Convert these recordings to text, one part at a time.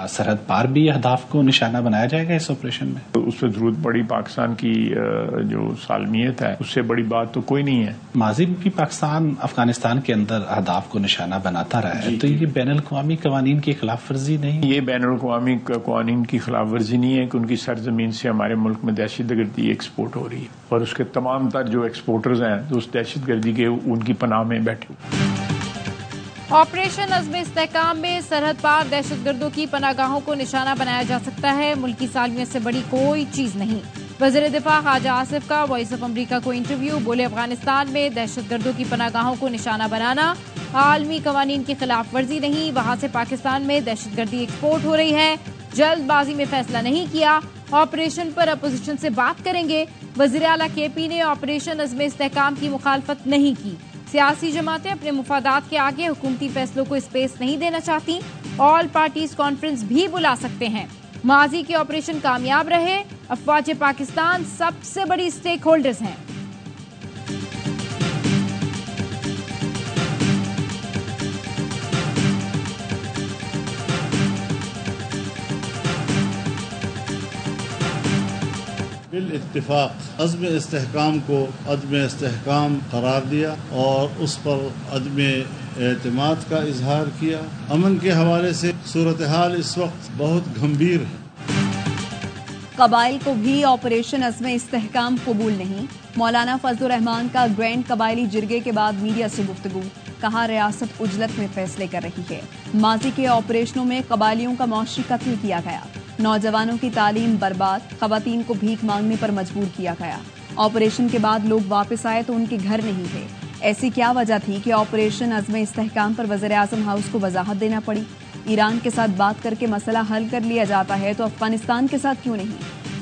सरहद पार भी अहदाफ को निशाना बनाया जाएगा इस ऑपरेशन में? तो उससे जरूरत पड़ी पाकिस्तान की जो सालमियत है, उससे बड़ी बात तो कोई नहीं है। माजी में भी पाकिस्तान अफगानिस्तान के अंदर अहदाफ को निशाना बनाता रहा है, तो ये बैनुल अक़वामी कवानीन की खिलाफ वर्जी नहीं? ये बैनुल अक़वामी कवानीन की खिलाफ वर्जी नहीं है कि उनकी सरजमीन से हमारे मुल्क में दहशतगर्दी एक्सपोर्ट हो रही है और उसके तमाम तर जो एक्सपोर्टर्स हैं जो उस दहशतगर्दी के उनकी पनाह में बैठे। ऑपरेशन अज़्म-ए-इस्तेहकाम में सरहद पार दहशतगर्दों की पनागाहों को निशाना बनाया जा सकता है। मुल्की सालमियत से बड़ी कोई चीज नहीं। वज़ीर दिफा ख्वाजा आसिफ का वॉइस ऑफ अमरीका को इंटरव्यू। बोले, अफगानिस्तान में दहशतगर्दों की पनागाहों को निशाना बनाना आलमी कवानीन की खिलाफ वर्जी नहीं। वहां से पाकिस्तान में दहशतगर्दी एक्सपोर्ट हो रही है। जल्दबाजी में फैसला नहीं किया। ऑपरेशन पर अपोजिशन से बात करेंगे। वज़ीर आला KP ने ऑपरेशन अज़्म-ए-इस्तेहकाम की मुखालफत नहीं की। सियासी जमातें अपने मुफादात के आगे हुकूमती फैसलों को स्पेस नहीं देना चाहती। ऑल पार्टीज कॉन्फ्रेंस भी बुला सकते हैं। माजी के ऑपरेशन कामयाब रहे। अफवाज पाकिस्तान सबसे बड़ी स्टेक होल्डर्स हैं। बिल इत्तिफाक अज़्म-ए-इस्तेहकाम को अदम-ए-इस्तेहकाम करार दिया और उस पर अदम-ए-एतमाद का इजहार किया। अमन के हवाले से सूरत हाल इस वक्त बहुत गंभीर है। कबाइल को भी ऑपरेशन अज़्म-ए-इस्तेहकाम कबूल नहीं। मौलाना फजलुर रहमान का ग्रैंड कबायली जिरगे के बाद मीडिया से गुफ्तगू। कहा, रियासत उजलत में फैसले कर रही है। माजी के ऑपरेशनों में कबायलियों का मौशी कत्ल किया गया। नौजवानों की तालीम बर्बाद। खवातीन को भीख मांगने पर मजबूर किया गया। ऑपरेशन के बाद लोग वापस आए तो उनके घर नहीं थे। ऐसी क्या वजह थी कि ऑपरेशन अज़्म-ए-इस्तेहकाम पर वज़ीर आज़म हाउस को वजाहत देना पड़ी? ईरान के साथ बात करके मसला हल कर लिया जाता है तो अफगानिस्तान के साथ क्यों नहीं?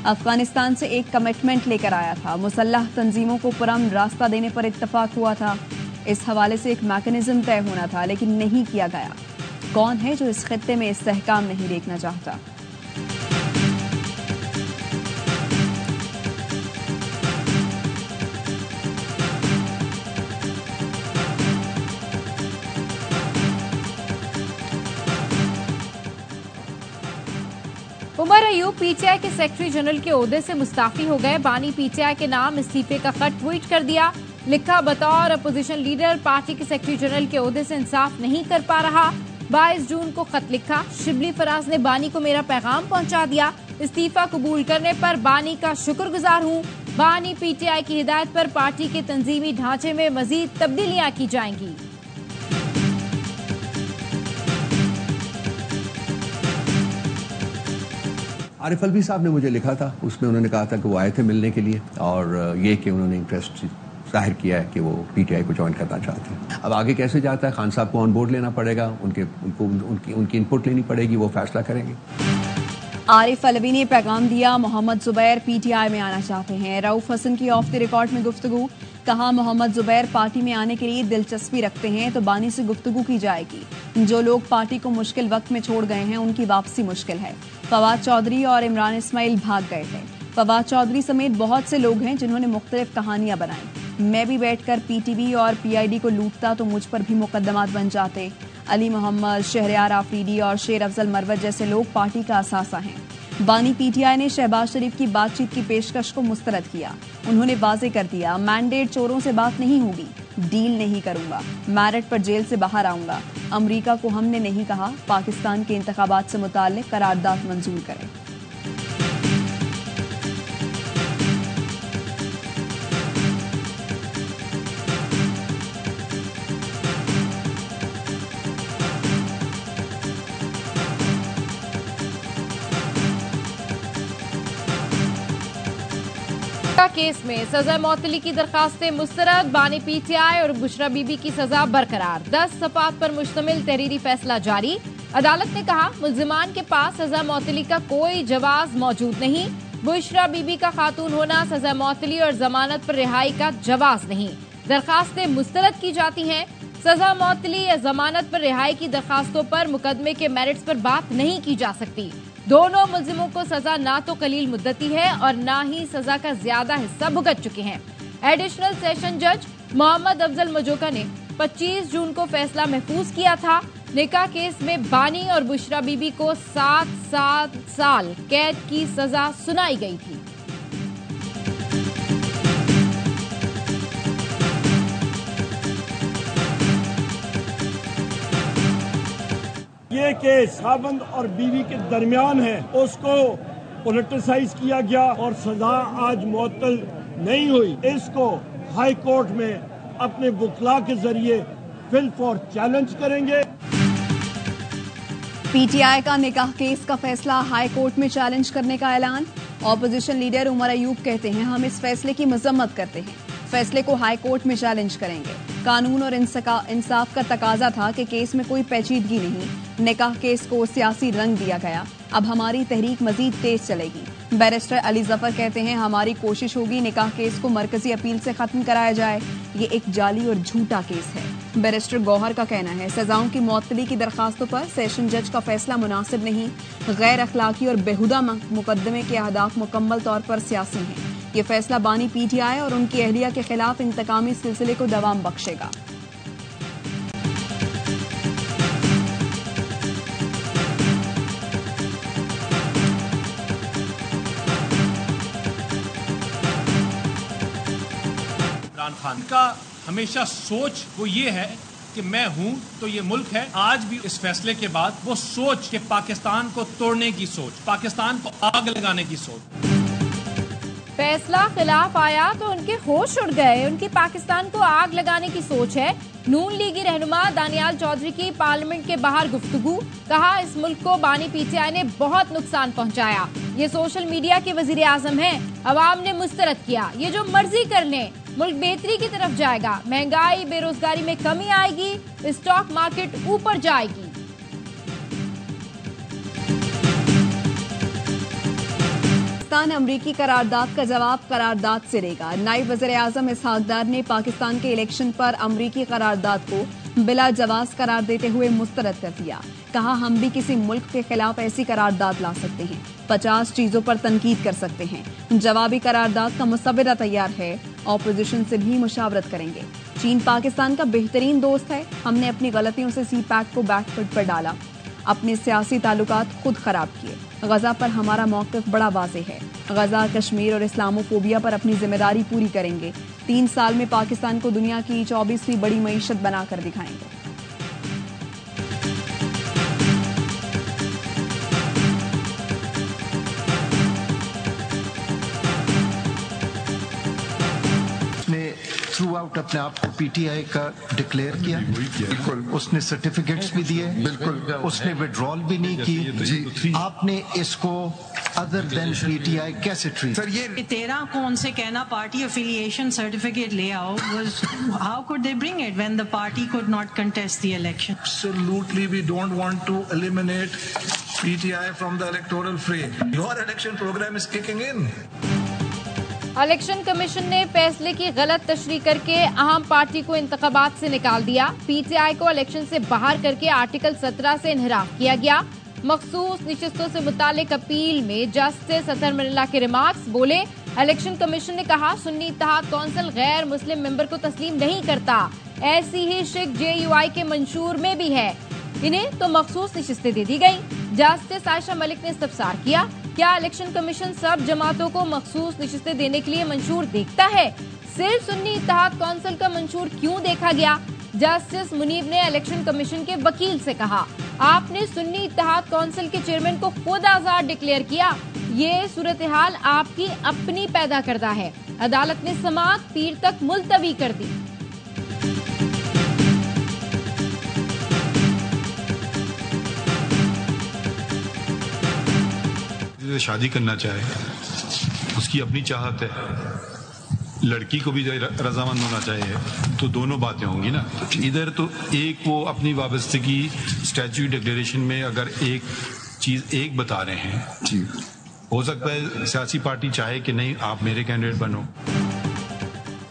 अफगानिस्तान से एक कमिटमेंट लेकर आया था। मुसल्लह तंजीमों को पुरअमन रास्ता देने पर इत्तफाक हुआ था। इस हवाले से एक मैकेनिज्म तय होना था, लेकिन नहीं किया गया। कौन है जो इस खित्ते में इस्तेहकाम नहीं देखना चाहता? उमर अयूब PTI के सेक्रेटरी जनरल के ओहदे से मुस्ताफी हो गए। बानी PTI के नाम इस्तीफे का खत ट्वीट कर दिया। लिखा, बतौर अपोजिशन लीडर पार्टी के सेक्रेटरी जनरल के ओहदे से इंसाफ नहीं कर पा रहा। 22 जून को खत लिखा। शिबली फराज ने बानी को मेरा पैगाम पहुंचा दिया। इस्तीफा कबूल करने पर बानी का शुक्रगुजार हूं। बानी PTI की हिदायत पर पार्टी के तंजीमी ढांचे में मजीद तब्दीलियां की जाएंगी। आरिफ अलवी साहब ने मुझे लिखा था, उसमें उन्होंने कहा था कि वो आए थे मिलने के लिए और ये कि उन्होंने इंटरेस्ट जाहिर किया है कि वो PTI को ज्वाइन करना चाहते हैं। अब आगे कैसे जाता है, खान साहब को ऑन बोर्ड लेना पड़ेगा, उनकी इनपुट लेनी पड़ेगी, वो फैसला करेंगे। आरिफ अलवी ने पैगाम दिया, मोहम्मद जुबैर PTI में आना चाहते हैं। रऊफ हसन की ऑफ द रिकॉर्ड में गुफ्तगू। कहा, मोहम्मद जुबैर पार्टी में आने के लिए दिलचस्पी रखते हैं तो बानी से गुफ्तगू की जाएगी। जो लोग पार्टी को मुश्किल वक्त में छोड़ गए हैं उनकी वापसी मुश्किल है। फवाद चौधरी और इमरान इस्माइल भाग गए थे। फवाद चौधरी समेत बहुत से लोग हैं जिन्होंने मुख्तलिफ कहानियां बनाई। मैं भी बैठकर PTV और PID को लूटता तो मुझ पर भी मुकदमात बन जाते। अली मोहम्मद, शहरयार आफरीदी और शेर अफजल मरवत जैसे लोग पार्टी का असासा हैं। बानी PTI ने शहबाज शरीफ की बातचीत की पेशकश को मुस्तरद किया। उन्होंने वाजे कर दिया, मैंडेट चोरों से बात नहीं होगी, डील नहीं करूंगा, मैरिट पर जेल से बाहर आऊंगा। अमेरिका को हमने नहीं कहा पाकिस्तान के इंतखाबात से मुताल्लिक करारदाद मंजूर करें। केस में सजा मौतली की दरखास्तें मुस्तरद। बानी PTI और बुशरा बीबी की सजा बरकरार। 10 सफात पर मुश्तमिल तहरीरी फैसला जारी। अदालत ने कहा, मुल्जिमान के पास सजा मौतली का कोई जवाज मौजूद नहीं। बुशरा बीबी का खातून होना सजा मौतली और जमानत पर रिहाई का जवाज नहीं। दरखास्तें मुस्तरद की जाती हैं। सजा मौतली या जमानत पर रिहाई की दरखास्तों पर मुकदमे के मेरिट्स पर बात नहीं की जा सकती। दोनों मुल्जिमों को सजा ना तो कलील मुद्दती है और ना ही सजा का ज्यादा हिस्सा भुगत चुके हैं। एडिशनल सेशन जज मोहम्मद अफजल मजोका ने 25 जून को फैसला महफूज किया था। निकाह केस में बानी और बुशरा बीबी को 7 साल कैद की सजा सुनाई गई थी। ये केस खावंद और बीवी के दरमियान है, उसको पोलिटिसाइज किया गया और सजा आज मुअत्तल नहीं हुई। इसको हाई कोर्ट में अपने वकला के जरिए फिल फॉर चैलेंज करेंगे। पीटीआई का निकाह केस का फैसला हाई कोर्ट में चैलेंज करने का ऐलान। ऑपोजिशन लीडर उमर अयूब कहते हैं, हम इस फैसले की मजम्मत करते हैं, फैसले को हाई कोर्ट में चैलेंज करेंगे। कानून और इंसाफ का तकाजा था कि केस में कोई पेचीदगी नहीं, निकाह केस को सियासी रंग दिया गया, अब हमारी तहरीक मजीद तेज चलेगी। बैरिस्टर अली जफर कहते हैं, हमारी कोशिश होगी निकाह केस को मरकजी अपील से खत्म कराया जाए, ये एक जाली और झूठा केस है। बैरिस्टर गौहर का कहना है, सजाओं की मुअत्तली की दरखास्तों पर सेशन जज का फैसला मुनासिब नहीं, गैर अखलाकी और बेहुदा मुकदमे के अहदाफ मुकम्मल तौर पर सियासी हैं। ये फैसला बानी पीटीआई और उनकी अहलिया के खिलाफ इंतकामी सिलसिले को दवाम बख्शेगा। इमरान खान का हमेशा सोच वो ये है कि मैं हूं तो ये मुल्क है। आज भी इस फैसले के बाद वो सोच कि पाकिस्तान को तोड़ने की सोच, पाकिस्तान को आग लगाने की सोच। फैसला खिलाफ आया तो उनके होश उड़ गए, उनकी पाकिस्तान को आग लगाने की सोच है। नून लीगी रहनुमा दानियाल चौधरी की पार्लियामेंट के बाहर गुफ्तगू, कहा इस मुल्क को बानी पीटीआई ने बहुत नुकसान पहुंचाया, ये सोशल मीडिया के वजीर आजम हैं, अवाम ने मुस्तरद किया, ये जो मर्जी कर लें, मुल्क बेहतरी की तरफ जाएगा, महंगाई बेरोजगारी में कमी आएगी, स्टॉक मार्केट ऊपर जाएगी। पाकिस्तान अमरीकी करारदाद का जवाब करारदाद से देगा। नायब वज़ीर आज़म इसहाक डार ने पाकिस्तान के इलेक्शन पर अमरीकी करारदाद को बिला जवाज करार देते हुए मुस्तरद कर दिया। कहा, हम भी किसी मुल्क के खिलाफ ऐसी करारदाद ला सकते हैं, 50 चीजों पर तनकीद कर सकते हैं, जवाबी करारदाद का मुसव्वदा तैयार है, ऑपोजिशन से भी मुशावरत करेंगे। चीन पाकिस्तान का बेहतरीन दोस्त है, हमने अपनी गलतियों से सी पैक को बैकफुट पर डाला, अपने सियासी ताल्लुकात खुद खराब किए। गजा पर हमारा मौक़िफ़ बड़ा वाज़ेह है, गजा, कश्मीर और इस्लामोफोबिया पर अपनी जिम्मेदारी पूरी करेंगे। 3 साल में पाकिस्तान को दुनिया की 24वीं बड़ी मईशत बनाकर दिखाएंगे। थ्रू आउट अपने आप को पीटीआई का डिक्लेयर किया, बिल्कुल उसने सर्टिफिकेट्स भी दिए, बिल्कुल उसने विड्रॉल भी नहीं की जी। आपने इसको अदर देन पीटीआई कैसे ट्रीट? सर ये 13 को उनसे कहना पार्टी एफिलिएशन सर्टिफिकेट ले आओ, how could they bring it when the party could not contest the election? Absolutely, we don't want to eliminate PTI from the electoral fray. Your election program is kicking in. Election commission ने फैसले की गलत तशरीह करके अहम party को इंतखाबात से निकाल दिया। पीटीआई को इलेक्शन से बाहर करके आर्टिकल 17 से इन्हिराफ किया गया। मखसूस निशस्तों से मुतालिक अपील में जस्टिस अतहर मिल्ला के रिमार्क्स बोले, इलेक्शन कमीशन ने कहा सुन्नी इत्तेहाद कौंसिल गैर मुस्लिम मेंबर को तस्लीम नहीं करता, ऐसी ही शिक JUI के मंशूर में भी है, इन्हें तो मखसूस निशस्तें दे दी गई। जस्टिस आयशा मलिक ने इस्तफसार किया, क्या इलेक्शन कमीशन सब जमातों को मखसूस निशस्तें देने के लिए मंशूर देखता है? सिर्फ सुन्नी इत्तेहाद कौंसिल का मंशूर क्यों देखा गया? जस्टिस मुनीब ने इलेक्शन कमीशन के वकील से कहा, आपने सुन्नी इत्तेहाद कौंसिल के चेयरमैन को खुद आजाद डिक्लेयर किया, ये सूरत हाल आपकी अपनी पैदा करदा है। अदालत ने समाअत पीर तक मुलतवी कर दी। शादी करना चाहे उसकी अपनी चाहत है, लड़की को भी रजामंद होना चाहिए, तो दोनों बातें होंगी ना। इधर तो एक वो अपनी वाबस्तगी स्टैट्यूट डिक्लेरेशन में अगर एक चीज एक बता रहे हैं जी, हो सकता है सियासी पार्टी चाहे कि नहीं आप मेरे कैंडिडेट बनो।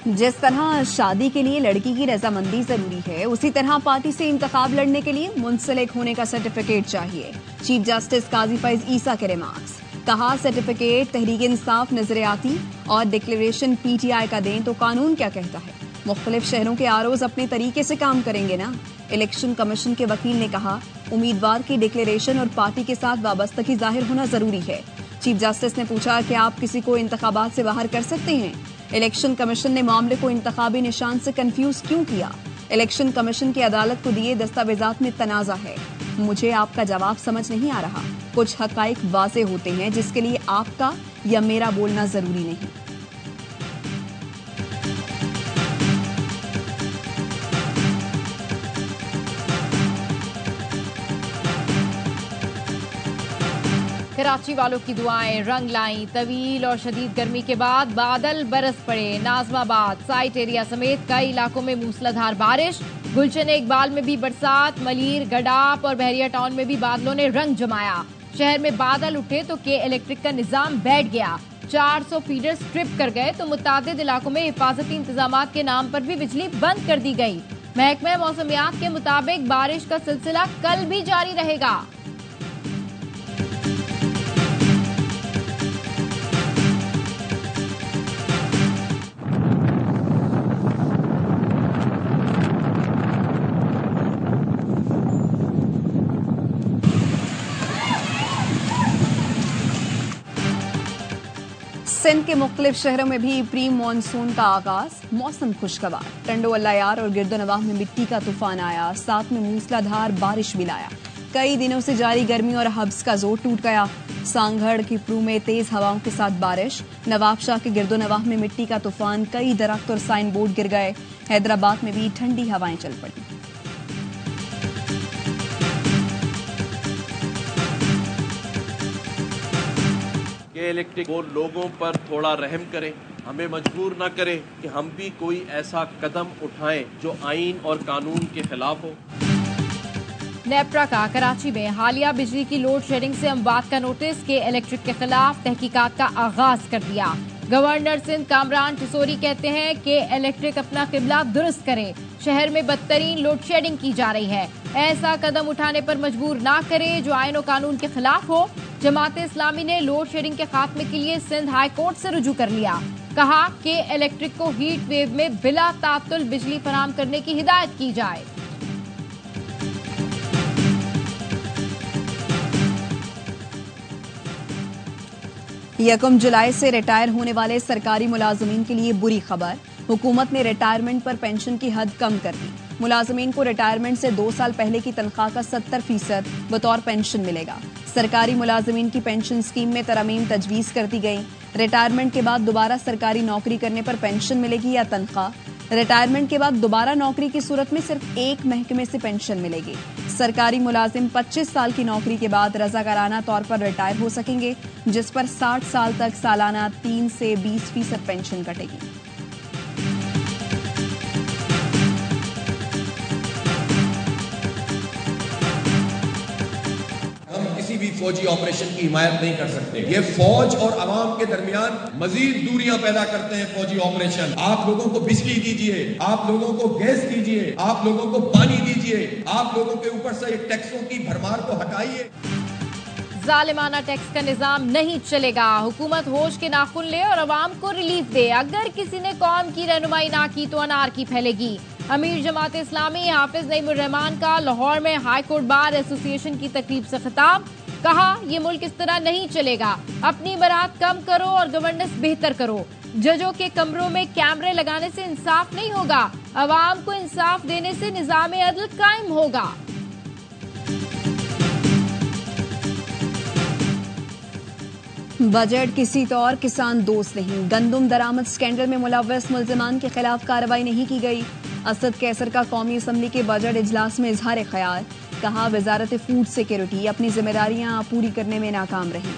जिस तरह शादी के लिए लड़की की रजामंदी जरूरी है, उसी तरह पार्टी से इंतखाब लड़ने के लिए मुंसलिक होने का सर्टिफिकेट चाहिए। चीफ जस्टिस काजी फैज ईसा के रिमार्क्स, कहा सर्टिफिकेट तहरीक इंसाफ नजरियाती और डिक्लेरेशन पीटीआई का दें तो कानून क्या कहता है? मुख्तलिफ शहरों के आरओज अपने तरीके से काम करेंगे ना। इलेक्शन कमीशन के वकील ने कहा, उम्मीदवार की डिक्लेरेशन और पार्टी के साथ वाबस्तगी जाहिर होना जरूरी है। चीफ जस्टिस ने पूछा कि आप किसी को इंतखाबात से बाहर कर सकते हैं। इलेक्शन कमीशन ने मामले को इंतखाबी निशान से कंफ्यूज क्यों किया? इलेक्शन कमीशन की अदालत को दिए दस्तावेजात में तनाजा है। मुझे आपका जवाब समझ नहीं आ रहा। कुछ हकाइक वाज़े होते हैं जिसके लिए आपका या मेरा बोलना जरूरी नहीं। कराची वालों की दुआएं रंग लाई। तवील और शदीद गर्मी के बाद बादल बरस पड़े। नाजमाबाद साइट एरिया समेत कई इलाकों में मूसलाधार बारिश। गुलशन इकबाल में भी बरसात। मलीर, गडाप और बहरिया टाउन में भी बादलों ने रंग जमाया। शहर में बादल उठे तो के इलेक्ट्रिक का निजाम बैठ गया। 400 फीडर स्ट्रिप कर गए तो मुतादिद इलाकों में हिफाजती इंतजाम के नाम पर भी बिजली बंद कर दी गई। महकमा मौसमियात के मुताबिक बारिश का सिलसिला कल भी जारी रहेगा। सिंध के मुख्तलिफ शहरों में भी प्री मानसून का आगाज। मौसम खुशगवार। टंडो अल्लायार और गिरदोनवाह में मिट्टी का तूफान आया, साथ में मूसलाधार बारिश भी लाया। कई दिनों से जारी गर्मी और हब्स का जोर टूट गया। सांगड़ की प्रू में तेज हवाओं के साथ बारिश। नवाबशाह के गिरदोनवाह में मिट्टी का तूफान, कई दरख्त और साइन बोर्ड गिर गए। हैदराबाद में भी ठंडी हवाएं चल पड़ी। के इलेक्ट्रिक वो लोगों पर थोड़ा रहम करें, हमें मजबूर ना करें कि हम भी कोई ऐसा कदम उठाएं जो आईन और कानून के खिलाफ हो। नेप्रा का कराची में हालिया बिजली की लोड शेडिंग से अमवात का नोटिस। के इलेक्ट्रिक के खिलाफ तहकीकात का आगाज कर दिया। गवर्नर सिंध कामरान टिसोरी कहते हैं कि इलेक्ट्रिक अपना किबला दुरुस्त करे। शहर में बदतरीन लोड शेडिंग की जा रही है। ऐसा कदम उठाने पर मजबूर ना करे जो आईन और कानून के खिलाफ हो। जमात इस्लामी ने लोड शेडिंग के खात्मे के लिए सिंध हाई कोर्ट से रुजू कर लिया। कहा कि इलेक्ट्रिक को हीट वेव में बिला तातुल बिजली फराहम करने की हिदायत की जाए। यकम जुलाई से रिटायर होने वाले सरकारी मुलाजमीन के लिए बुरी खबर। हुकूमत ने रिटायरमेंट पर पेंशन की हद कम कर दी। मुलाजमीन को रिटायरमेंट से 2 साल पहले की तनख्वाह का 70% बतौर पेंशन मिलेगा। सरकारी मुलाजमीन की पेंशन स्कीम में तरमीम तजवीज कर दी गई। रिटायरमेंट के बाद दोबारा सरकारी नौकरी करने पर पेंशन मिलेगी या तनख्वाह। रिटायरमेंट के बाद दोबारा नौकरी की सूरत में सिर्फ एक महकमे से पेंशन मिलेगी। सरकारी मुलाजिम 25 साल की नौकरी के बाद रजाकाराना तौर पर रिटायर हो सकेंगे, जिस पर 60 साल तक सालाना 3 से 20% पेंशन कटेगी। भी फौजी ऑपरेशन की हिमायत नहीं कर सकते। ये फौज और आवाम के दरमियान मजीद दूरियां पैदा करते हैं फौजी ऑपरेशन। आप लोगों को बिजली दीजिए, आप लोगों को गैस दीजिए, आप लोगों को पानी दीजिए, आप लोगों के ऊपर से टैक्सों की भरमार को हटाइए। जालिमाना टैक्स का निजाम नहीं चलेगा। हुकूमत होश के नाखून ले और अवाम को रिलीफ दे। अगर किसी ने कौम की रहनुमाई ना की तो अनारकी फैलेगी। अमीर जमात इस्लामी हाफिज नईमुर रहमान का लाहौर में हाई कोर्ट बार एसोसिएशन की तकरीब से खिताब। कहा, ये मुल्क इस तरह नहीं चलेगा। अपनी बरात कम करो और गवर्नेंस बेहतर करो। जजों के कमरों में कैमरे लगाने से इंसाफ नहीं होगा। अवाम को इंसाफ देने से निजाम अदल कायम होगा। बजट किसी तौर किसान दोस्त नहीं। गंदुम दरामद स्कैंडल में मुलव्वस मुल्जिमान के खिलाफ कार्रवाई नहीं की गई। असद कैसर का कौमी असम्बली के बजट इजलास में इजहार ख्याल। कहा, वजारत फूड सिक्योरिटी अपनी जिम्मेदारियां पूरी करने में नाकाम रही।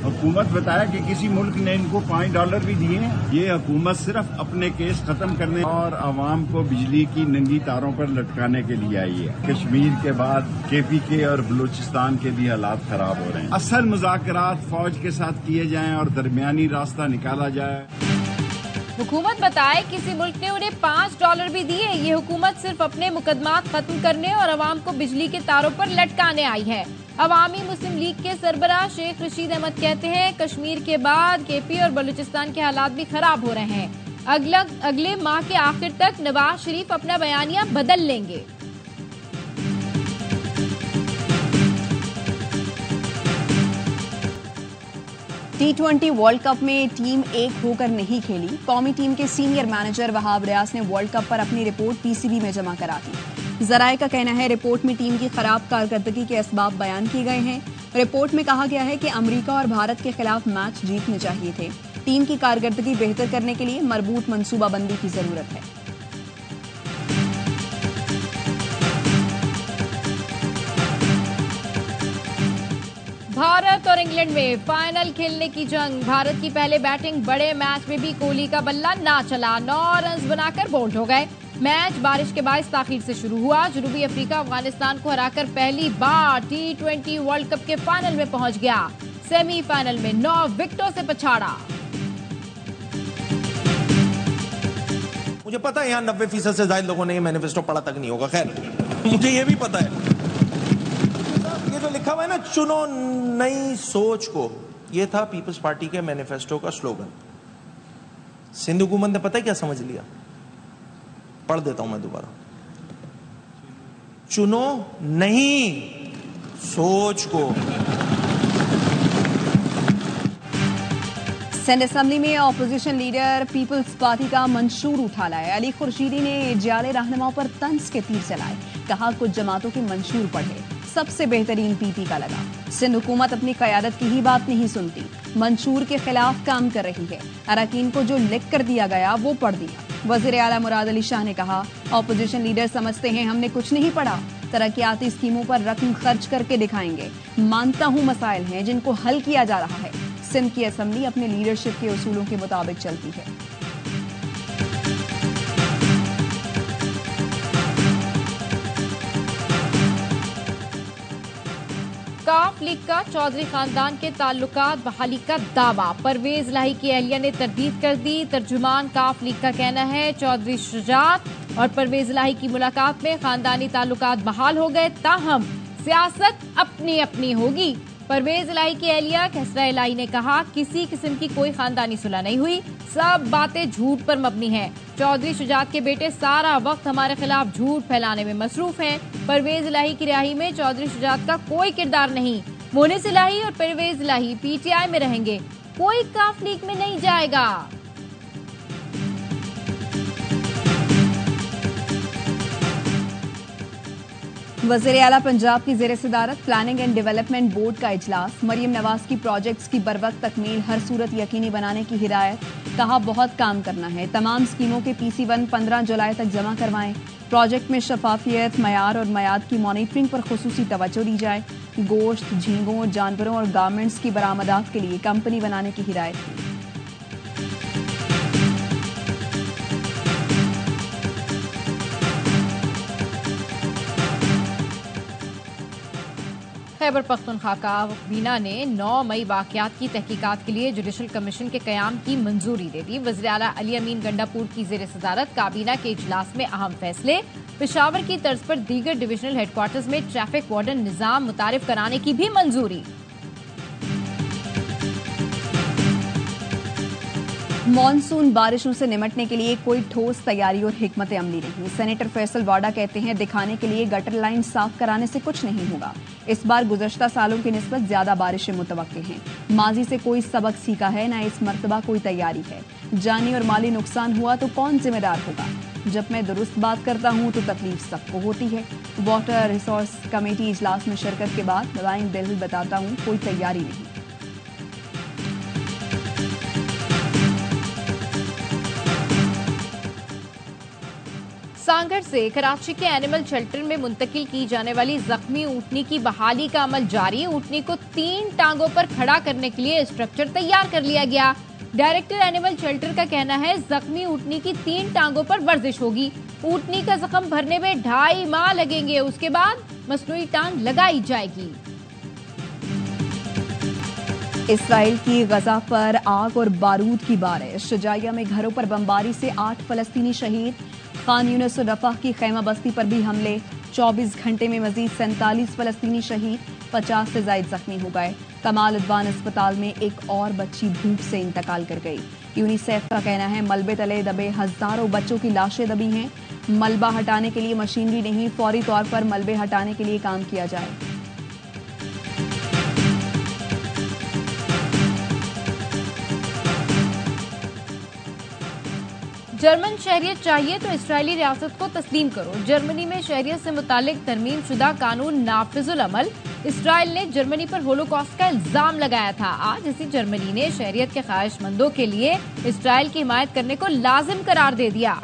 हुकूमत बताया कि किसी मुल्क ने इनको $5 भी दिए। ये हुकूमत सिर्फ अपने केस खत्म करने और आवाम को बिजली की नंगी तारों पर लटकाने के लिए आई है। कश्मीर के बाद KPK और बलूचिस्तान के भी हालात खराब हो रहे हैं। असल मुज़ाकरात फौज के साथ किए जाएं और दरमियानी रास्ता निकाला जाए। हुकूमत बताए किसी मुल्क ने उन्हें $5 भी दिए। ये हुकूमत सिर्फ अपने मुकदमात खत्म करने और अवाम को बिजली के तारों पर लटकाने आई है। अवामी मुस्लिम लीग के सरबराह शेख रशीद अहमद कहते हैं कश्मीर के बाद केपी और बलूचिस्तान के हालात भी खराब हो रहे हैं। अगले माह के आखिर तक नवाज शरीफ अपना बयानिया बदल लेंगे। T20 वर्ल्ड कप में टीम एक होकर नहीं खेली। कौमी टीम के सीनियर मैनेजर वहाब रियाज ने वर्ल्ड कप पर अपनी रिपोर्ट पीसीबी में जमा करा दी। जराए का कहना है रिपोर्ट में टीम की खराब कारकर्दगी के असबाब बयान किए गए हैं। रिपोर्ट में कहा गया है कि अमेरिका और भारत के खिलाफ मैच जीतने चाहिए थे। टीम की कारकर्दगी बेहतर करने के लिए मजबूत मंसूबाबंदी की जरूरत है। भारत और इंग्लैंड में फाइनल खेलने की जंग। भारत की पहले बैटिंग, बड़े मैच में भी कोहली का बल्ला ना चला, 9 रन बनाकर बोल्ड हो गए। मैच बारिश के बायस ताखीर से शुरू हुआ। जनूबी अफ्रीका अफगानिस्तान को हराकर पहली बार T20 वर्ल्ड कप के फाइनल में पहुंच गया। सेमीफाइनल में 9 विकेटों से पछाड़ा। मुझे पता है यहाँ 90% से ज्यादा लोगों ने ये मैनिफेस्टो पढ़ा तक नहीं होगा। खैर मुझे ये भी पता है, ये जो लिखा हुआ है ना, चुनो नई सोच को, ये था पीपल्स पार्टी के मैनिफेस्टो का स्लोगन। सिंध हुकूमत ने पता है क्या समझ लिया? पढ़ देता हूं मैं दोबारा। चुनो नई सोच को। सिंध असेंबली में ऑपोजिशन लीडर पीपल्स पार्टी का मंशूर उठा लाए। अली खुर्शीदी ने जाले रहनुमाओं पर तंज के तीर चलाए। कहा कुछ जमातों के मंशूर पढ़े, सबसे बेहतरीन पीपी का लगा। सिंध हुकूमत अपनी क़यादत की ही बात नहीं सुनती, मंशूर के खिलाफ काम कर रही है। अरकान को जो लिख कर दिया गया वो पढ़ दिया। वज़ीर आला मुराद अली शाह ने कहा ऑपोजिशन लीडर समझते हैं हमने कुछ नहीं पढ़ा, तरक्याती स्कीमों पर रकम खर्च करके दिखाएंगे। मानता हूं मसाइल हैं जिनको हल किया जा रहा है। सिंध की असेंबली अपने लीडरशिप के उसूलों के मुताबिक चलती है। काफ लीग का चौधरी खानदान के ताल्लुकात बहाली का दावा। परवेज लाही की अहलिया ने तरदीद कर दी। तर्जुमान काफ लीग का कहना है चौधरी शुजात और परवेज लाही की मुलाकात में खानदानी ताल्लुकात बहाल हो गए, ताहम सियासत अपनी अपनी होगी। परवेज इलाही की अहलिया खसरा इलाही ने कहा किसी किस्म की कोई खानदानी सुलह नहीं हुई, सब बातें झूठ पर मबनी हैं। चौधरी शुजात के बेटे सारा वक्त हमारे खिलाफ झूठ फैलाने में मसरूफ हैं। परवेज इलाही की रिहाई में चौधरी शुजात का कोई किरदार नहीं। मोनिस इलाही और परवेज इलाही पीटीआई में रहेंगे, कोई काफ लीग में नहीं जाएगा। वज़ीर आला पंजाब की ज़ेर सदारत प्लानिंग एंड डेवलपमेंट बोर्ड का इजलास। मरियम नवाज की प्रोजेक्ट्स की बरवक्त तकमील हर सूरत यकीनी बनाने की हिदायत। कहा बहुत काम करना है, तमाम स्कीमों के PC1 15 जुलाई तक जमा करवाएं। प्रोजेक्ट में शफाफियत, मयार और मयाद की मॉनिटरिंग पर खुसूसी तवज्जो दी जाए। गोश्त, झींगों, जानवरों और गारमेंट्स की बरामदात के लिए कंपनी बनाने की हिदायत की। खैबर पख्तूनख्वा काबीना ने 9 मई वाकयात की तहकीकात के लिए जुडिशल कमीशन के कयाम की मंजूरी दे दी। वज़ीर आला अली अमीन गंडापुर की ज़ेर सदारत काबीना के इजलास में अहम फैसले। पेशावर की तर्ज पर दीगर डिविजनल हेडक्वार्टर्स में ट्रैफिक वार्डन निज़ाम मुतारिफ कराने की भी मंजूरी। मॉनसून बारिशों से निमटने के लिए कोई ठोस तैयारी और हिकमत अमली नहीं। सेनेटर फैसल वाडा कहते हैं दिखाने के लिए गटर लाइन साफ कराने से कुछ नहीं होगा। इस बार गुज़श्ता सालों की निस्बत ज्यादा बारिशें मुतवक्के हैं। माजी से कोई सबक सीखा है, न इस मर्तबा कोई तैयारी है। जानी और माली नुकसान हुआ तो कौन जिम्मेदार होगा। जब मैं दुरुस्त बात करता हूँ तो तकलीफ सबको होती है। वाटर रिसोर्स कमेटी इजलास में शिरकत के बाद लाइन बिल बताता हूँ कोई तैयारी नहीं। सांगढ़ से कराची के एनिमल शेल्टर में मुंतकिल की जाने वाली जख्मी ऊंटनी की बहाली का अमल जारी। ऊंटनी को 3 टांगों पर खड़ा करने के लिए स्ट्रक्चर तैयार कर लिया गया। डायरेक्टर एनिमल शेल्टर का कहना है जख्मी ऊंटनी की 3 टांगों पर वर्जिश होगी। ऊंटनी का जख्म भरने में 2.5 माह लगेंगे, उसके बाद मसनूई टांग लगाई जाएगी। इसराइल की गजा पर आग और बारूद की बारिश। शुजाइया में घरों पर बमबारी से 8 फलस्तीनी शहीद। खान यूनिस और रफाह की खैमा बस्ती पर भी हमले। 24 घंटे में मजीद 47 फलस्तीनी शहीद। 50 से ज्यादा जख्मी हो गए। कमाल उद्वान अस्पताल में एक और बच्ची भूख से इंतकाल कर गई। यूनिसेफ का कहना है मलबे तले दबे हजारों बच्चों की लाशें दबी हैं। मलबा हटाने के लिए मशीनरी नहीं, फौरी तौर पर मलबे हटाने के लिए काम किया जाए। जर्मन शहरियत चाहिए तो इस्राएली रियासत को तस्लीम करो। जर्मनी में शहरियत से मुतालिक तरमीम शुदा कानून नाफिजुल अमल। इस्राएल ने जर्मनी पर होलोकॉस्ट का इल्जाम लगाया था। आज इसी जर्मनी ने शहरियत के ख्वाहिशमंदों के लिए इस्राएल की हिमायत करने को लाजिम करार दे दिया।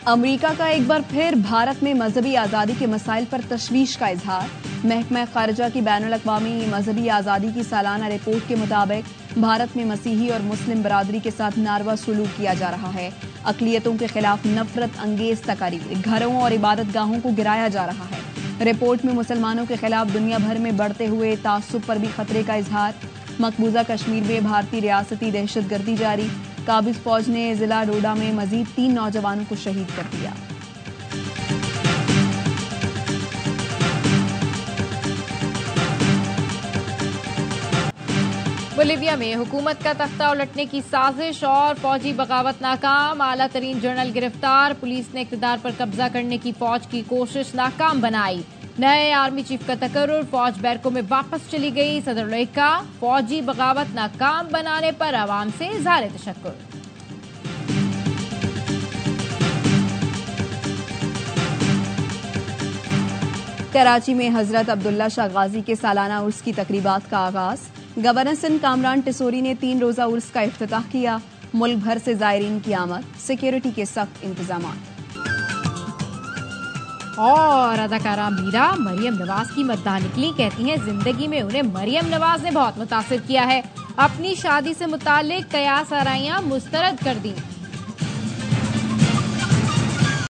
अमेरिका का एक बार फिर भारत में मजहबी आजादी के मसाइल पर तशवीश का इजहार। महकमा खारजा की बैनुल अक़वामी मजहबी आजादी की सालाना रिपोर्ट के मुताबिक भारत में मसीही और मुस्लिम बरादरी के साथ नारवा सलूक किया जा रहा है। अक़लियतों के खिलाफ नफरत अंगेज तकारीर, घरों और इबादत गाहों को गिराया जा रहा है। रिपोर्ट में मुसलमानों के खिलाफ दुनिया भर में बढ़ते हुए तासुब पर भी खतरे का इजहार। मकबूजा कश्मीर में भारतीय रियासती दहशतगर्दी जारी। काबिज फौज ने जिला डोडा में मजीद 3 नौजवानों को शहीद कर दिया। बोलीविया में हुकूमत का तख्ता उलटने की साजिश और फौजी बगावत नाकाम। आला तरीन जनरल गिरफ्तार। पुलिस ने इक़्तिदार पर कब्जा करने की फौज की कोशिश नाकाम बनाई। नए आर्मी चीफ का तकर्रुर, फौज बैरकों में वापस चली गई। सदरुल का फौजी बगावत नाकाम बनाने पर अवाम से इज़हार तशक्कुर। कराची में हजरत अब्दुल्ला शाह गाजी के सालाना उर्स की तकरीबात का आगाज। गवर्नर सिंध कामरान टिसोरी ने 3 रोजा उर्स का इफ्तिताह किया। मुल्क भर से जायरीन की आमद, सिक्योरिटी के सख्त इंतजाम। और अदाकारा मीरा मरियम नवाज की मद्दाह निकली। कहती हैं जिंदगी में उन्हें मरियम नवाज ने बहुत मुतासिर किया है। अपनी शादी से मुतालिक कयास आराइयां मुस्तरद कर दी।